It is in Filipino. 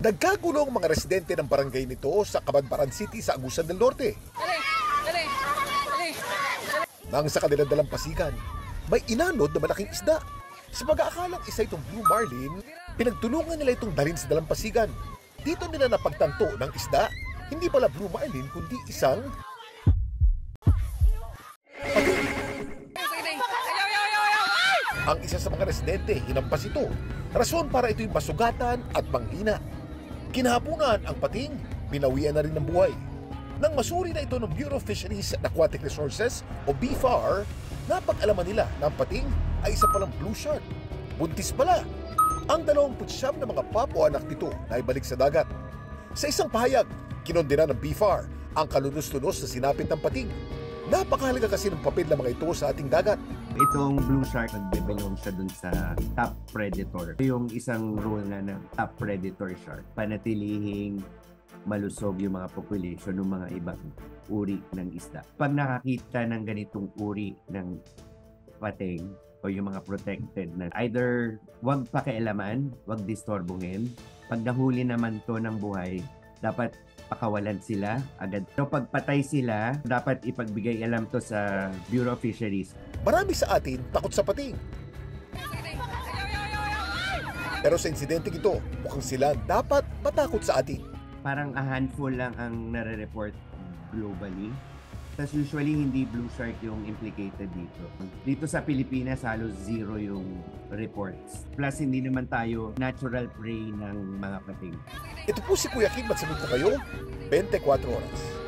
Nagkagulo ang mga residente ng barangay nito sa Cabanbaran City sa Agusan del Norte. Nang sa kanilang dalampasigan, may inanod na malaking isda. Sa pag-aakalang isa itong Blue Marlin, pinagtulungan nila itong dalhin sa dalampasigan. Dito nila napagtanto ng isda, hindi pala Blue Marlin kundi isang ang isa sa mga residente hinampas ito. Rason para ito'y masugatan at manghina. Kinahapunan ang pating, pinawian na rin ng buhay. Nang masuri na ito ng Bureau of Fisheries and Aquatic Resources o BFAR, napag-alaman nila na ang pating ay isa palang blue shark. Buntis pala. Ang 29 na mga papo anak nito na ibalik sa dagat. Sa isang pahayag, kinondena ng BFAR ang kalunos-lunos na sinapit ng pating. Napakahalaga kasi ng papel ng mga ito sa ating dagat. Itong blue shark, nagbe-belong siya dun sa top predator. Yung isang rule na ng top predator shark, panatilihing malusog yung mga population ng mga ibang uri ng isda. Pag nakakita ng ganitong uri ng pating o yung mga protected na either wag pakialaman, wag disturbuhin. Pag nahuli naman to ng buhay, dapat pakawalan sila agad. So pagpatay sila, dapat ipagbigay alam to sa Bureau of Fisheries. Marami sa atin takot sa pating. Pero sa insidente ito, mukhang sila dapat matakot sa atin. Parang a handful lang ang nare-report globally. Tapos usually hindi blue shark yung implicated dito. Dito sa Pilipinas, halos zero yung reports. Plus hindi naman tayo natural prey ng mga pating. Ito po si Kuya Kim at sabi ko kayo, 24 oras.